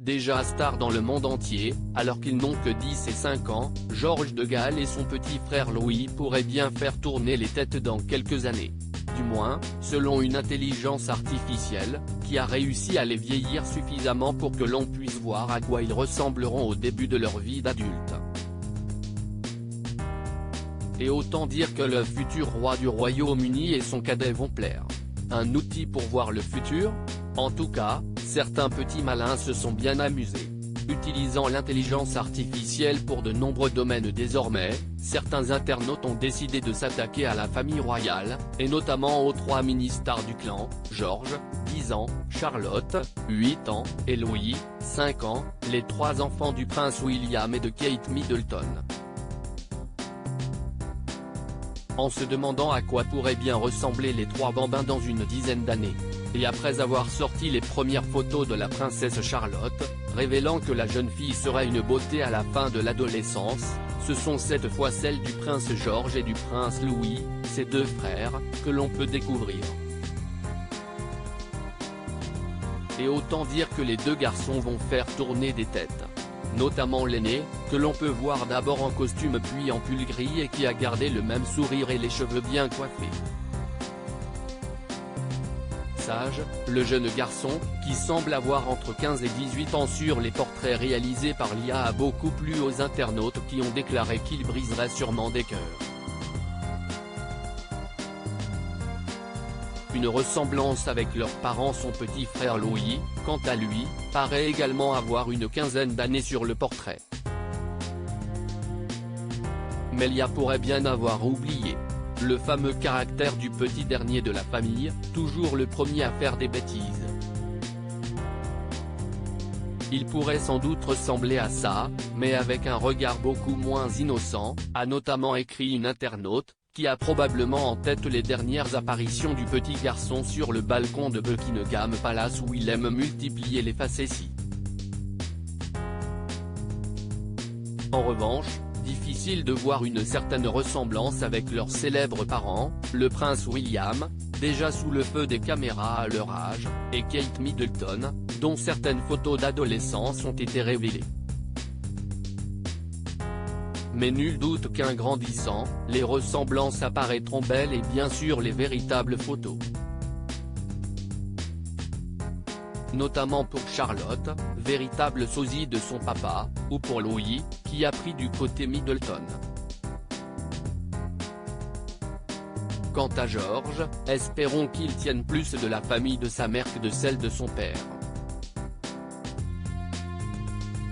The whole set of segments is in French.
Déjà star dans le monde entier, alors qu'ils n'ont que 10 et 5 ans, Georges de Gaulle et son petit frère Louis pourraient bien faire tourner les têtes dans quelques années. Du moins, selon une intelligence artificielle, qui a réussi à les vieillir suffisamment pour que l'on puisse voir à quoi ils ressembleront au début de leur vie d'adulte. Et autant dire que le futur roi du Royaume-Uni et son cadet vont plaire. Un outil pour voir le futur ? En tout cas, certains petits malins se sont bien amusés. Utilisant l'intelligence artificielle pour de nombreux domaines désormais, certains internautes ont décidé de s'attaquer à la famille royale, et notamment aux 3 mini-stars du clan, Georges, 10 ans, Charlotte, 8 ans, et Louis, 5 ans, les 3 enfants du prince William et de Kate Middleton. En se demandant à quoi pourraient bien ressembler les 3 bambins dans une dizaine d'années. Et après avoir sorti les premières photos de la princesse Charlotte, révélant que la jeune fille serait une beauté à la fin de l'adolescence, ce sont cette fois celles du prince Georges et du prince Louis, ses 2 frères, que l'on peut découvrir. Et autant dire que les 2 garçons vont faire tourner des têtes. Notamment l'aîné, que l'on peut voir d'abord en costume puis en pull gris et qui a gardé le même sourire et les cheveux bien coiffés. Sage, le jeune garçon, qui semble avoir entre 15 et 18 ans sur les portraits réalisés par l'IA a beaucoup plu aux internautes qui ont déclaré qu'il briserait sûrement des cœurs. Une ressemblance avec leurs parents. Son petit frère Louis, quant à lui, paraît également avoir une quinzaine d'années sur le portrait. Mais l'IA pourrait bien avoir oublié le fameux caractère du petit dernier de la famille, toujours le premier à faire des bêtises. Il pourrait sans doute ressembler à ça, mais avec un regard beaucoup moins innocent, a notamment écrit une internaute, qui a probablement en tête les dernières apparitions du petit garçon sur le balcon de Buckingham Palace où il aime multiplier les facéties. En revanche, difficile de voir une certaine ressemblance avec leurs célèbres parents, le prince William, déjà sous le feu des caméras à leur âge, et Kate Middleton, dont certaines photos d'adolescence ont été révélées. Mais nul doute qu'en grandissant, les ressemblances apparaîtront belles et bien sûr les véritables photos. Notamment pour Charlotte, véritable sosie de son papa, ou pour Louis, qui a pris du côté Middleton. Quant à Georges, espérons qu'il tienne plus de la famille de sa mère que de celle de son père.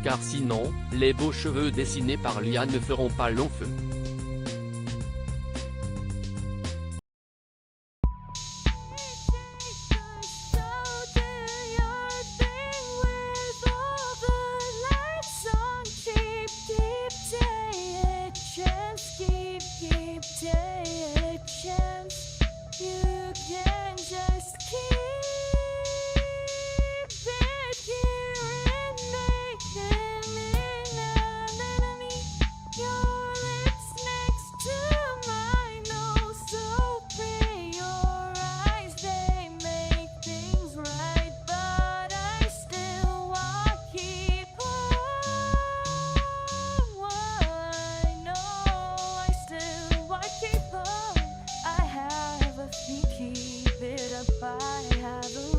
Car sinon, les beaux cheveux dessinés par l'IA ne feront pas long feu. Keep it up, I have a